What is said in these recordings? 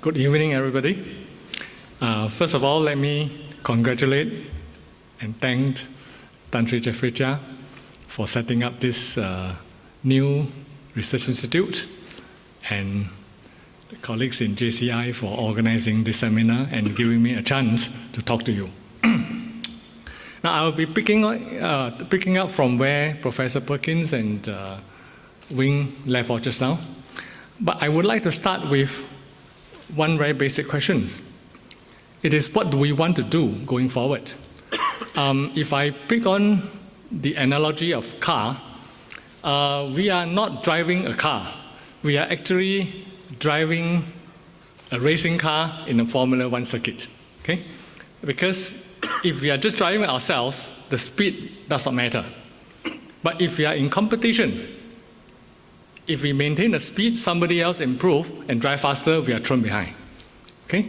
Good evening, everybody. First of all, let me congratulate and thank Cheah for setting up this new research institute and the colleagues in JCI for organizing this seminar and giving me a chance to talk to you. Now, I will be picking up from where Professor Perkins and Wing left off just now. But I would like to start with one very basic question. It is, what do we want to do going forward? If I pick on the analogy of car, we are not driving a car. We are actually driving a racing car in a Formula One circuit. Okay? Because if we are just driving ourselves, the speed does not matter. But if we are in competition, if we maintain the speed, somebody else improve and drive faster, we are thrown behind. Okay?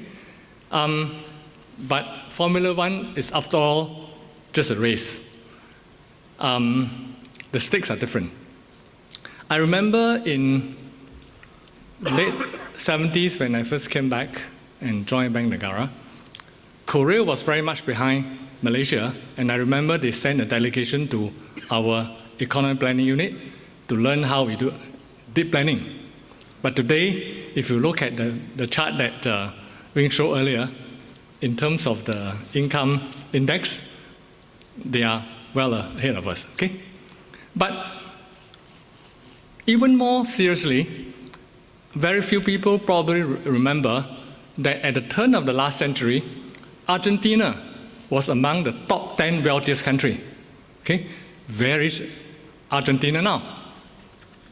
But Formula One is, after all, just a race. The stakes are different. I remember in late 70s when I first came back and joined Bank Negara, Korea was very much behind Malaysia, and I remember they sent a delegation to our economic planning unit to learn how we do deep planning. But today, if you look at the chart that Wing showed earlier, in terms of the income index, they are well ahead of us. Okay? But even more seriously, very few people probably remember that at the turn of the last century, Argentina was among the top 10 wealthiest countries. Okay? Where is Argentina now?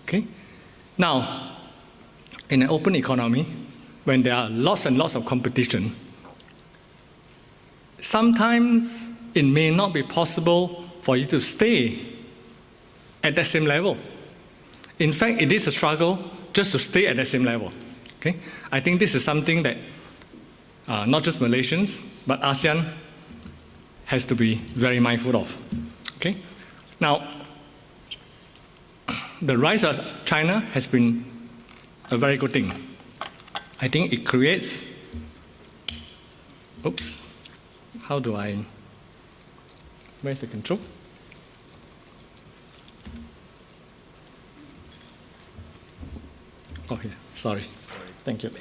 Okay? Now, in an open economy, when there are lots and lots of competition, sometimes it may not be possible for you to stay at that same level. In fact, it is a struggle just to stay at that same level. Okay? I think this is something that not just Malaysians, but ASEAN has to be very mindful of. Okay? Now, the rise of China has been a very good thing. I think it creates, where's the control? Oh, yeah, sorry. Thank you.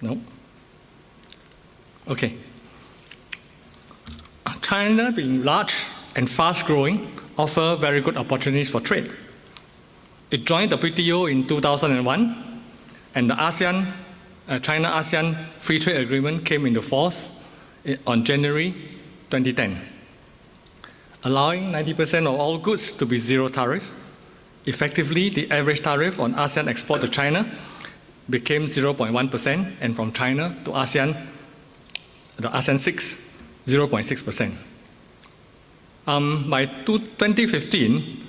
No? Okay. China, being large and fast-growing, offers very good opportunities for trade. It joined the WTO in 2001, and the China-ASEAN Free Trade Agreement came into force on January 2010, allowing 90% of all goods to be zero tariff. Effectively, the average tariff on ASEAN export to China became 0.1%, and from China to ASEAN, the ASEAN 6, 0.6%. By 2015,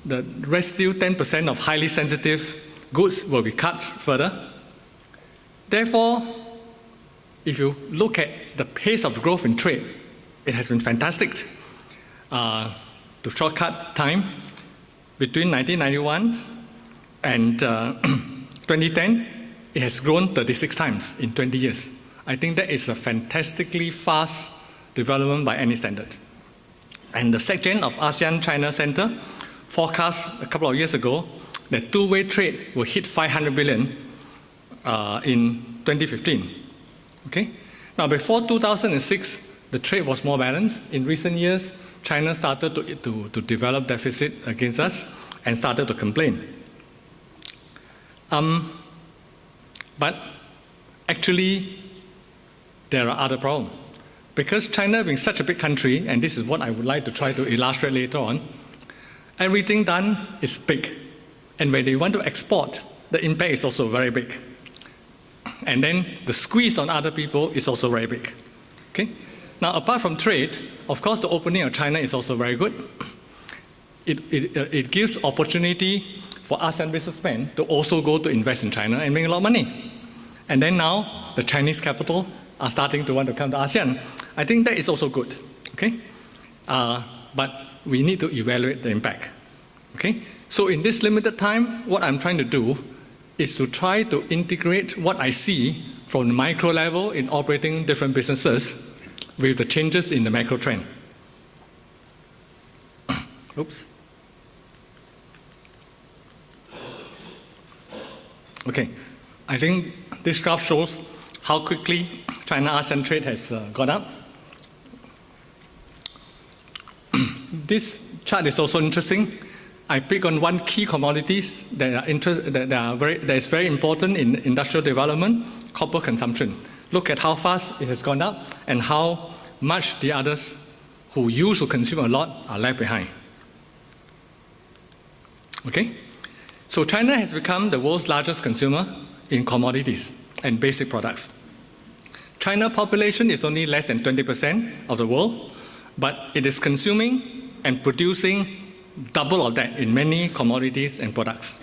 the residual 10% of highly sensitive goods will be cut further. Therefore, if you look at the pace of growth in trade, it has been fantastic. To shortcut time, between 1991 and 2010, it has grown 36 times in 20 years. I think that is a fantastically fast development by any standard. And the SecGen of ASEAN-China Center forecast a couple of years ago that two-way trade will hit 500 billion in 2015. Okay? Now, before 2006, the trade was more balanced. In recent years, China started to develop deficit against us and started to complain. But actually, there are other problems. Because China being such a big country, and this is what I would like to try to illustrate later on, everything done is big. And when they want to export, the impact is also very big. And then the squeeze on other people is also very big. Okay? Now, apart from trade, of course, the opening of China is also very good. It gives opportunity for ASEAN businessmen to also go to invest in China and make a lot of money. And then now, the Chinese capital are starting to want to come to ASEAN. I think that is also good. Okay? But we need to evaluate the impact. Okay? So in this limited time, what I'm trying to do is to try to integrate what I see from the micro level in operating different businesses with the changes in the macro trend. Oops. Okay, I think this graph shows how quickly China-ASEAN trade has gone up. This chart is also interesting. I pick on one key commodities that is very important in industrial development, copper consumption. Look at how fast it has gone up and how much the others who used to consume a lot are left behind. Okay? So China has become the world's largest consumer in commodities and basic products. China's population is only less than 20% of the world, but it is consuming and producing double of that in many commodities and products.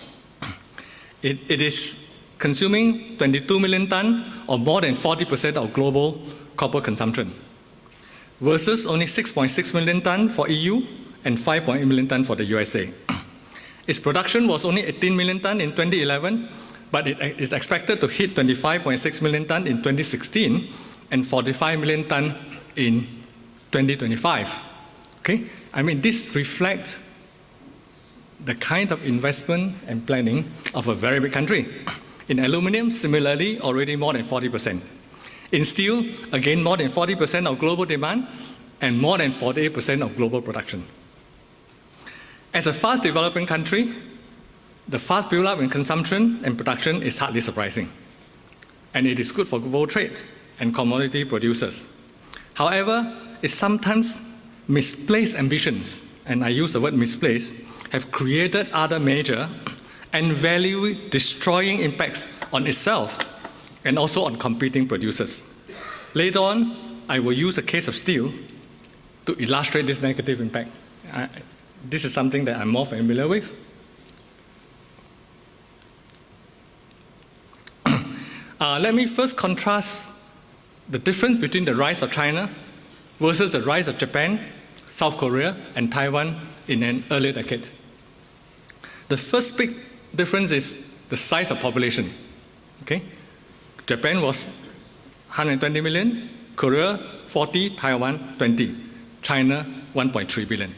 It is consuming 22 million tons, or more than 40% of global copper consumption, versus only 6.6 million tons for EU and 5.8 million tons for the USA. Its production was only 18 million tons in 2011, but it is expected to hit 25.6 million tons in 2016 and 45 million tons in 2025. Okay? I mean, this reflects the kind of investment and planning of a very big country. In aluminum, similarly, already more than 40%. In steel, again, more than 40% of global demand and more than 48% of global production. As a fast developing country, the fast build-up in consumption and production is hardly surprising. And it is good for global trade and commodity producers. However, it sometimes misplaced ambitions, and I use the word misplaced, have created other major and value-destroying impacts on itself and also on competing producers. Later on, I will use a case of steel to illustrate this negative impact. This is something that I'm more familiar with. Let me first contrast the difference between the rise of China versus the rise of Japan, South Korea, and Taiwan in an earlier decade. The first big difference is the size of population. Okay? Japan was 120 million, Korea 40, Taiwan 20, China 1.3 billion.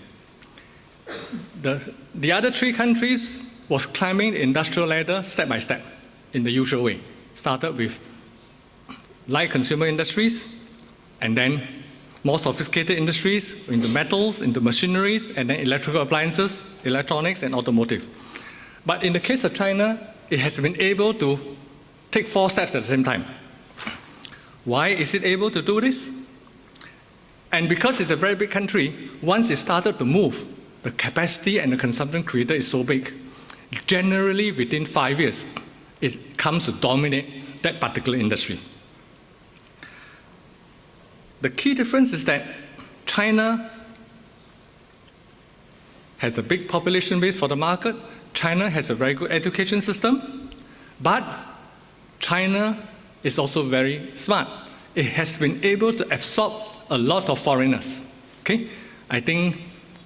The other three countries was climbing the industrial ladder step by step in the usual way. Started with light consumer industries, and then more sophisticated industries into metals, into machineries, and then electrical appliances, electronics, and automotive. But in the case of China, it has been able to take 4 steps at the same time. Why is it able to do this? And because it's a very big country, once it started to move, the capacity and the consumption created is so big. Generally, within 5 years, it comes to dominate that particular industry. The key difference is that China has a big population base for the market. China has a very good education system, but China is also very smart. It has been able to absorb a lot of foreigners. Okay? I think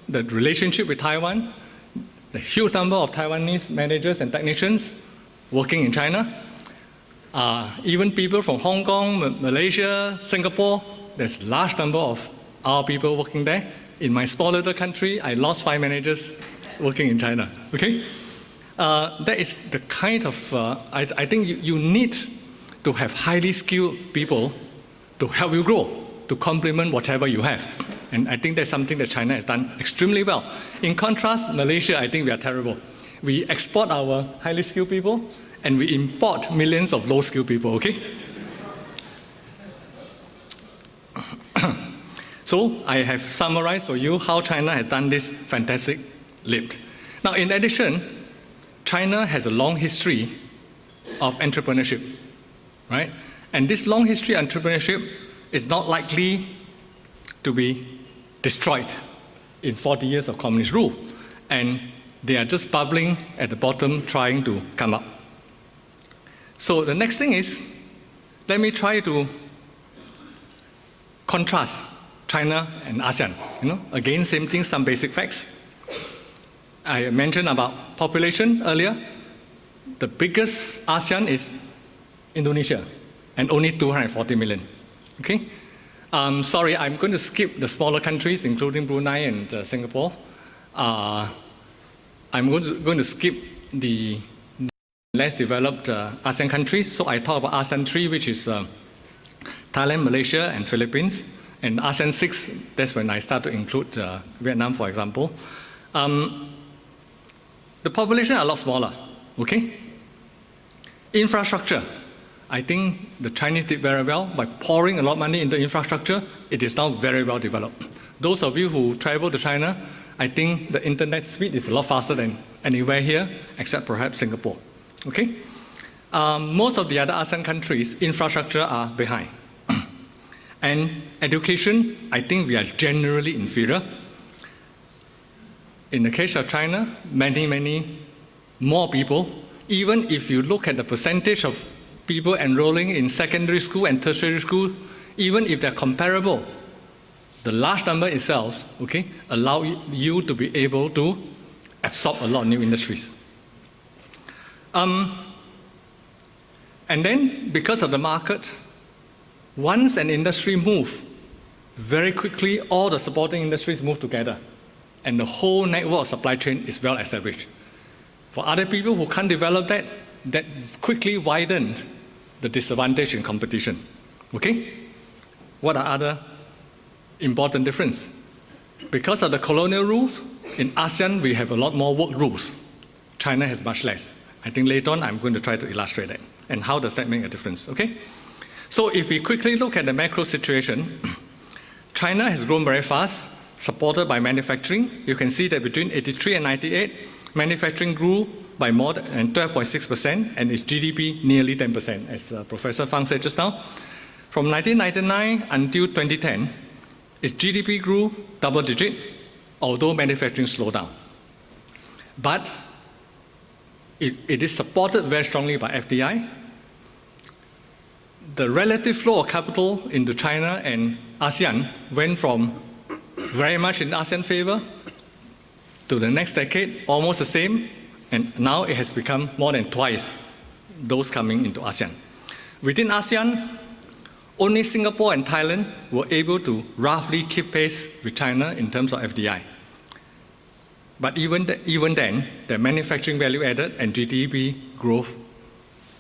the relationship with Taiwan, the huge number of Taiwanese managers and technicians working in China, even people from Hong Kong, Malaysia, Singapore, there's a large number of our people working there. In my small little country, I lost 5 managers working in China. Okay? That is the kind of, I think you need to have highly skilled people to help you grow, to complement whatever you have. And I think that's something that China has done extremely well. In contrast, Malaysia, I think we are terrible. We export our highly skilled people, and we import millions of low-skilled people, okay? So I have summarized for you how China has done this fantastic leap. Now, in addition, China has a long history of entrepreneurship, right? And this long history of entrepreneurship is not likely to be destroyed in 40 years of communist rule. And they are just bubbling at the bottom, trying to come up. So the next thing is, let me try to contrast China and ASEAN. Again, same thing, some basic facts. I mentioned about population earlier. The biggest ASEAN is Indonesia, and only 240 million. Okay? Sorry, I'm going to skip the smaller countries, including Brunei and Singapore. I'm going to skip the less developed ASEAN countries. So I talk about ASEAN 3, which is Thailand, Malaysia, and Philippines. And ASEAN 6, that's when I start to include Vietnam, for example. The population are a lot smaller, okay? Infrastructure. I think the Chinese did very well by pouring a lot of money into infrastructure. It is now very well developed. Those of you who travel to China, I think the internet speed is a lot faster than anywhere here, except perhaps Singapore, okay? Most of the other ASEAN countries, infrastructure are behind. And education, I think we are generally inferior. In the case of China, many more people, even if you look at the percentage of people enrolling in secondary school and tertiary school, even if they're comparable, the large number itself, okay, allow you to be able to absorb a lot of new industries. And then, because of the market, once an industry moves, very quickly all the supporting industries move together, and the whole network of supply chain is well established. For other people who can't develop that, that quickly widened the disadvantage in competition. Okay? What are other important differences? Because of the colonial rules, in ASEAN we have a lot more work rules. China has much less. I think later on I'm going to try to illustrate that. And how does that make a difference? Okay? So if we quickly look at the macro situation, China has grown very fast, supported by manufacturing. You can see that between 83 and 98, manufacturing grew by more than 12.6%, and its GDP nearly 10%, as Professor Fang said just now. From 1999 until 2010, its GDP grew double-digit, although manufacturing slowed down. But it is supported very strongly by FDI. The relative flow of capital into China and ASEAN went from very much in ASEAN favor to the next decade, almost the same, and now it has become more than twice those coming into ASEAN. Within ASEAN, only Singapore and Thailand were able to roughly keep pace with China in terms of FDI. But even then, the manufacturing value added and GDP growth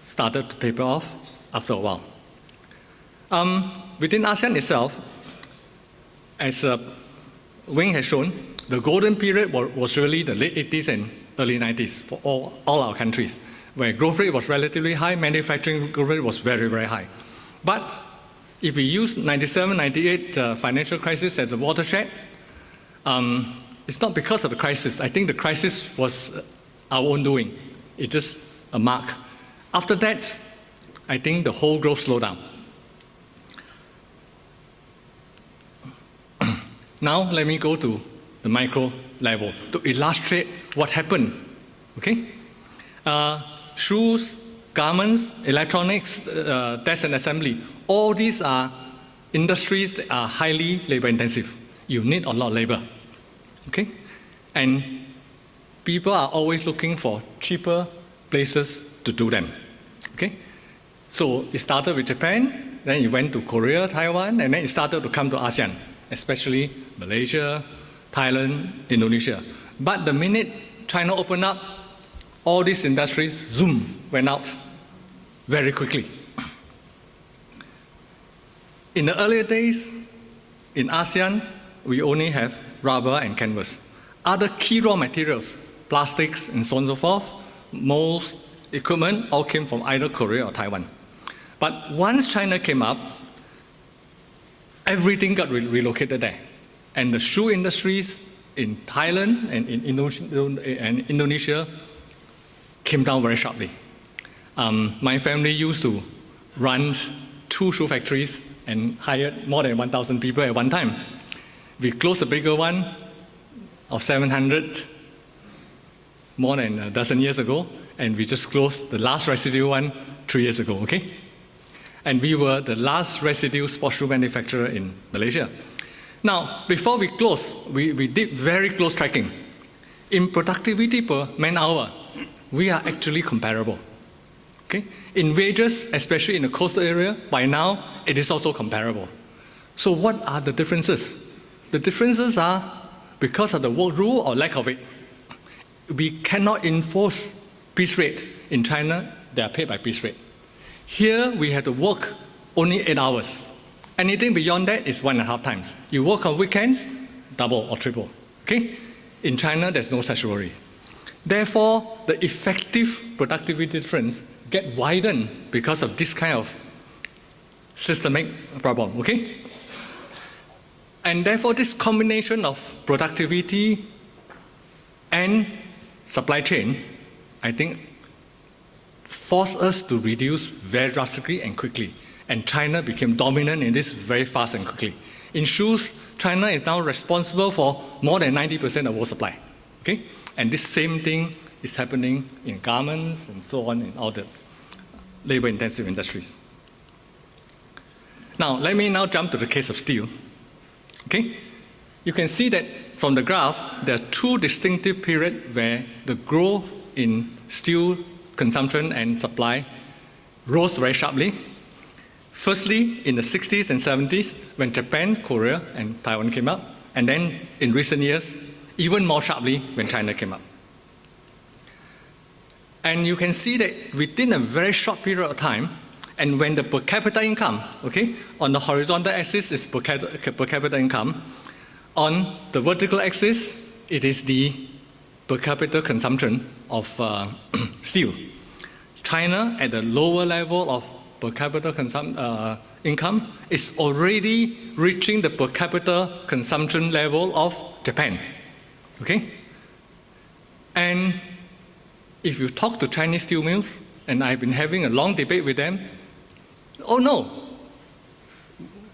started to taper off after a while. Within ASEAN itself, as Wing has shown, the golden period was really the late 80s and early 90s for all our countries, where growth rate was relatively high, manufacturing growth rate was very, very high. But if we use 97, 98 financial crisis as a watershed, it's not because of the crisis. I think the crisis was our own doing. It's just a mark. After that, I think the whole growth slowed down. Now let me go to the micro level to illustrate what happened. Okay? Shoes, garments, electronics, test and assembly, all these are industries that are highly labor intensive. You need a lot of labor. Okay? And people are always looking for cheaper places to do them. Okay? So it started with Japan, then it went to Korea, Taiwan, and then it started to come to ASEAN, especially Malaysia, Thailand, Indonesia. But the minute China opened up, all these industries, zoom, went out very quickly. In the earlier days, in ASEAN, we only have rubber and canvas. Other key raw materials, plastics and so on and so forth, most equipment all came from either Korea or Taiwan. But once China came up, everything got relocated there. And the shoe industries in Thailand and in Indonesia came down very sharply. My family used to run 2 shoe factories and hired more than 1,000 people at one time. We closed a bigger one of 700 more than a dozen years ago, and we just closed the last residue one 3 years ago, okay? And we were the last residue sports shoe manufacturer in Malaysia. Now, before we closed, we did very close tracking. in productivity per man hour, we are actually comparable. Okay? In wages, especially in the coastal area, by now, it is also comparable. So what are the differences? The differences are because of the work rule or lack of it. We cannot enforce piece rate. In China, they are paid by piece rate. Here, we have to work only 8 hours. Anything beyond that is 1.5 times. You work on weekends, double or triple. Okay? In China, there's no such worry. Therefore, the effective productivity difference get widened because of this kind of systemic problem. Okay? And therefore, this combination of productivity and supply chain, I think, forced us to reduce very drastically and quickly. And China became dominant in this very fast and quickly. In shoes, China is now responsible for more than 90% of world supply. Okay? And this same thing is happening in garments and so on in all the labor-intensive industries. Now, let me now jump to the case of steel. Okay? You can see that from the graph, there are two distinctive periods where the growth in steel consumption and supply rose very sharply. Firstly, in the 60s and 70s, when Japan, Korea, and Taiwan came up, and then in recent years, even more sharply when China came up. And you can see that within a very short period of time, and when the per capita income, okay, on the horizontal axis is per capita income, on the vertical axis, it is the per capita consumption of steel. China, at the lower level of per capita income, is already reaching the per capita consumption level of Japan. Okay? And if you talk to Chinese steel mills, and I've been having a long debate with them, oh no,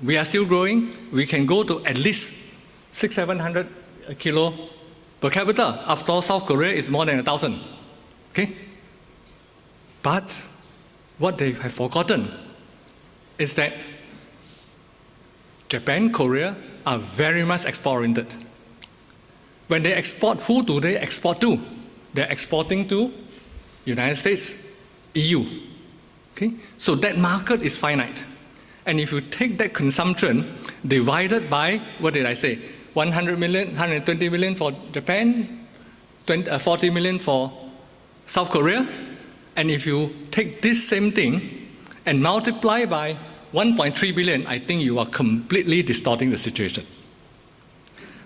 we are still growing. We can go to at least 600-700 kilo per capita. After all, South Korea is more than 1,000. Okay? But what they have forgotten is that Japan, Korea are very much export-oriented. When they export, who do they export to? They're exporting to United States, EU. Okay? So that market is finite. And if you take that consumption divided by, what did I say, 100 million, 120 million for Japan, 40 million for South Korea, and if you take this same thing and multiply by 1.3 billion, I think you are completely distorting the situation.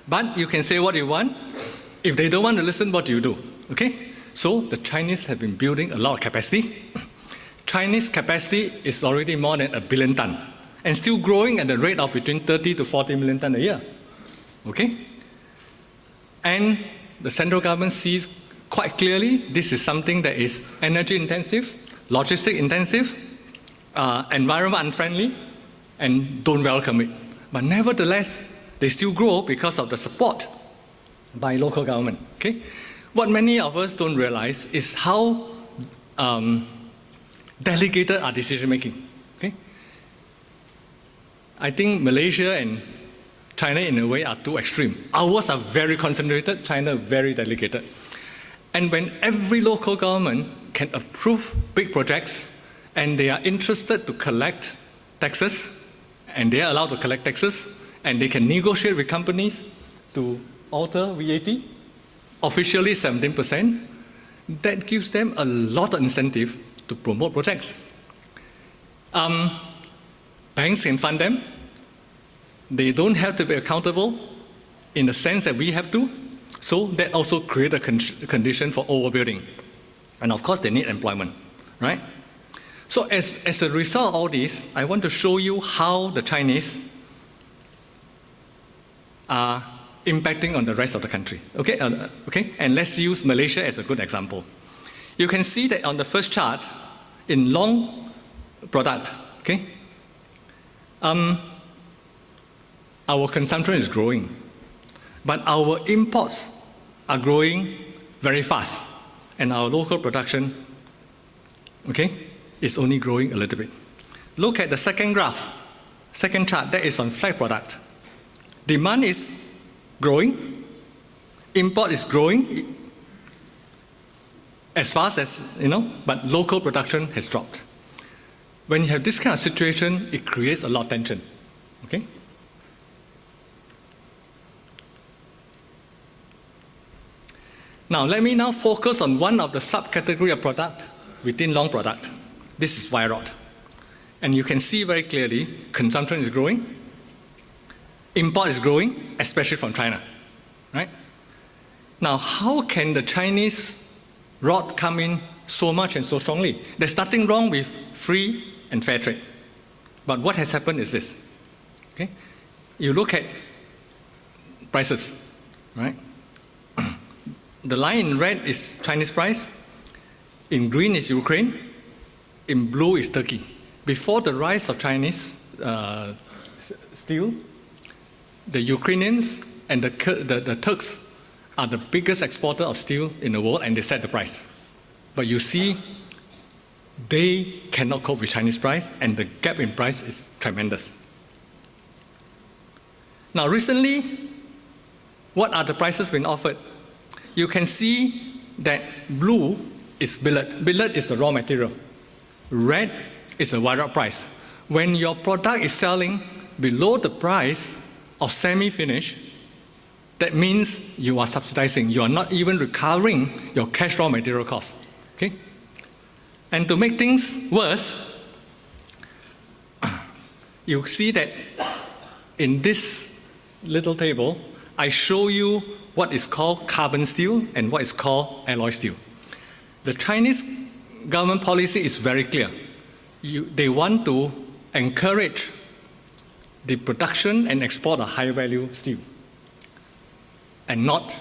But you can say what you want. If they don't want to listen, what do you do? Okay? So the Chinese have been building a lot of capacity. Chinese capacity is already more than 1 billion ton and still growing at the rate of between 30 to 40 million ton a year. Okay? And the central government sees quite clearly this is something that is energy intensive, logistic intensive, environment unfriendly, and don't welcome it. But nevertheless, they still grow because of the support by local government. Okay? What many of us don't realize is how delegated our decision making. Okay? I think Malaysia and China in a way are too extreme. Ours are very concentrated, China very delegated. And when every local government can approve big projects and they are interested to collect taxes, and they are allowed to collect taxes, and they can negotiate with companies to alter VAT, officially 17%, that gives them a lot of incentive to promote projects. Banks can fund them. They don't have to be accountable in the sense that we have to. So that also creates a condition for overbuilding. And of course, they need employment, right? So as a result of all this, I want to show you how the Chinese are impacting on the rest of the country. Okay, okay? And let's use Malaysia as a good example. You can see that on the first chart, in long product, okay, our consumption is growing, but our imports are growing very fast, and our local production, okay, is only growing a little bit. Look at the second graph, second chart, that is on flat product. Demand is growing, import is growing, as fast as, but local production has dropped. When you have this kind of situation, it creates a lot of tension, okay? Now, let me now focus on one of the subcategory of product within long product. This is wire rod. And you can see very clearly, consumption is growing, import is growing, especially from China, right? Now, how can the Chinese rod come in so much and so strongly? There's nothing wrong with free and fair trade. But what has happened is this, okay? You look at prices, right? The line in red is Chinese price, in green is Ukraine, in blue is Turkey. Before the rise of Chinese steel, the Ukrainians and the Turks are the biggest exporter of steel in the world, and they set the price. But you see, they cannot cope with Chinese price, and the gap in price is tremendous. Now, recently, what are the prices being offered? You can see that blue is billet. Billet is the raw material. Red is the wire rod price. When your product is selling below the price of semi-finish, that means you are subsidizing. You are not even recovering your cash raw material cost. Okay? And to make things worse, you see that in this little table, I show you what is called carbon steel and what is called alloy steel. The Chinese government policy is very clear. They want to encourage the production and export of high-value steel and not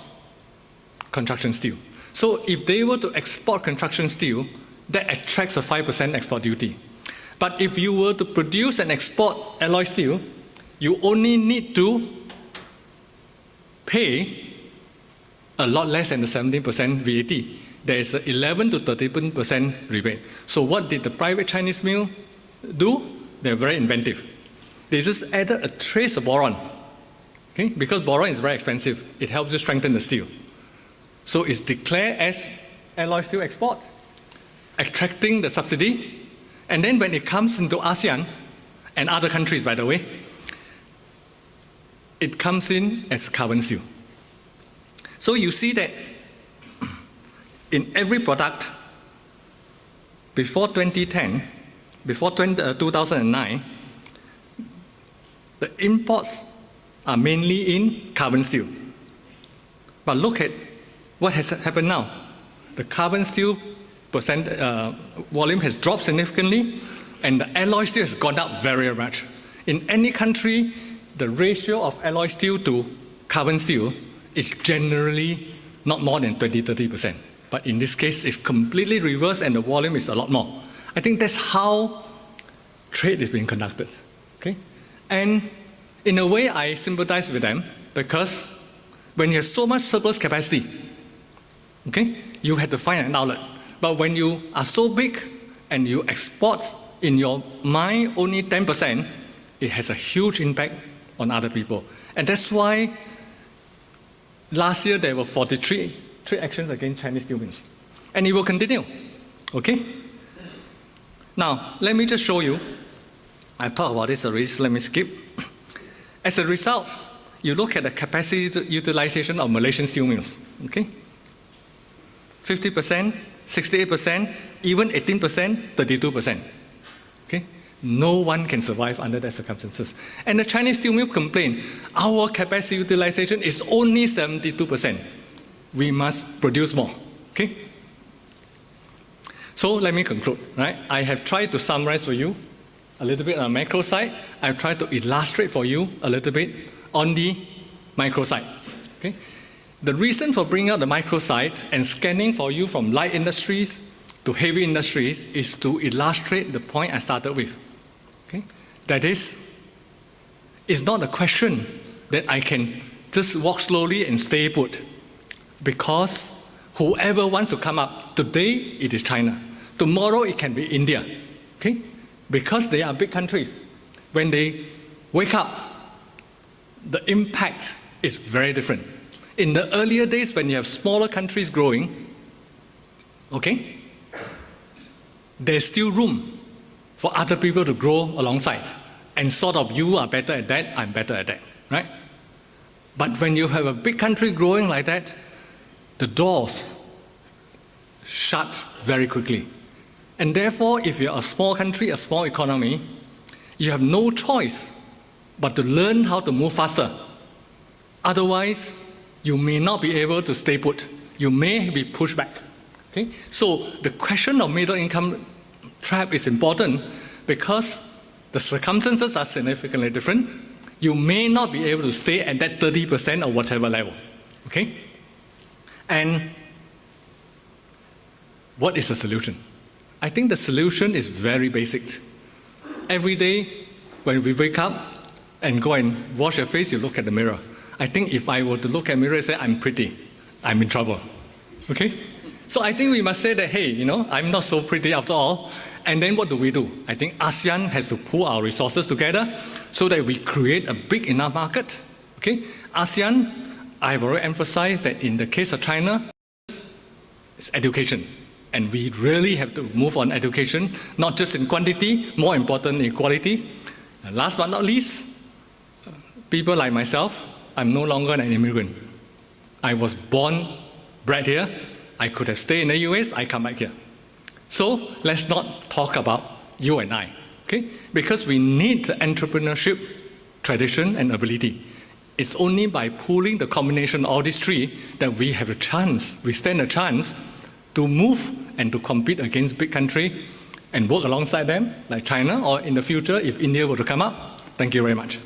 construction steel. So if they were to export construction steel, that attracts a 5% export duty. But if you were to produce and export alloy steel, you only need to pay a lot less than the 17% VAT. There is an 11 to 13% rebate. So what did the private Chinese mill do? They're very inventive. They just added a trace of boron. Okay? Because boron is very expensive. It helps to strengthen the steel. So it's declared as alloy steel export, attracting the subsidy. And then when it comes into ASEAN, and other countries, by the way, it comes in as carbon steel. So you see that in every product, before 2010, before 2009, the imports are mainly in carbon steel. But look at what has happened now. The carbon steel volume has dropped significantly, and the alloy steel has gone up very much. In any country, the ratio of alloy steel to carbon steel is generally not more than 20–30%. But in this case, it's completely reversed and the volume is a lot more. I think that's how trade is being conducted. Okay? And in a way, I sympathize with them because when you have so much surplus capacity, okay, you have to find an outlet. But when you are so big and you export in your mind only 10%, it has a huge impact on other people. And that's why last year there were 43 trade actions against Chinese steel mills. And it will continue. Okay? Now, let me just show you. I've talked about this already, so let me skip. As a result, you look at the capacity utilization of Malaysian steel mills. Okay? 50%, 68%, even 18%, 32%. Okay? No one can survive under that circumstances. And the Chinese steel mill complain, our capacity utilization is only 72%. We must produce more. Okay? So let me conclude. Right? I have tried to summarize for you a little bit on the macro side. I've tried to illustrate for you a little bit on the micro side. Okay? The reason for bringing out the micro side and scanning for you from light industries to heavy industries is to illustrate the point I started with. Okay? That is, it's not a question that I can just walk slowly and stay put. Because whoever wants to come up, today it is China. Tomorrow it can be India. Okay? Because they are big countries. When they wake up, the impact is very different. In the earlier days when you have smaller countries growing, Okay? There's still room for other people to grow alongside. And sort of, you are better at that, I'm better at that, right? But when you have a big country growing like that, the doors shut very quickly. And therefore, if you're a small country, a small economy, you have no choice but to learn how to move faster. Otherwise, you may not be able to stay put. You may be pushed back. Okay? So the question of middle income trap is important because the circumstances are significantly different. You may not be able to stay at that 30% or whatever level. Okay? And what is the solution? I think the solution is very basic. Every day when we wake up and go and wash your face, you look at the mirror. I think if I were to look at the mirror and say, I'm pretty, I'm in trouble. Okay? So I think we must say that, hey, you know, I'm not so pretty after all. And then what do? I think ASEAN has to pool our resources together so that we create a big enough market. Okay? ASEAN, I've already emphasized that in the case of China, it's education. And we really have to move on education, not just in quantity, more important in quality. And last but not least, people like myself, I'm no longer an immigrant. I was born, bred here. I could have stayed in the US, I come back here. So let's not talk about you and I, okay? Because we need the entrepreneurship, tradition, and ability. It's only by pooling the combination of all these three that we have a chance, we stand a chance to move and to compete against big country and work alongside them, like China, or in the future, if India were to come up. Thank you very much.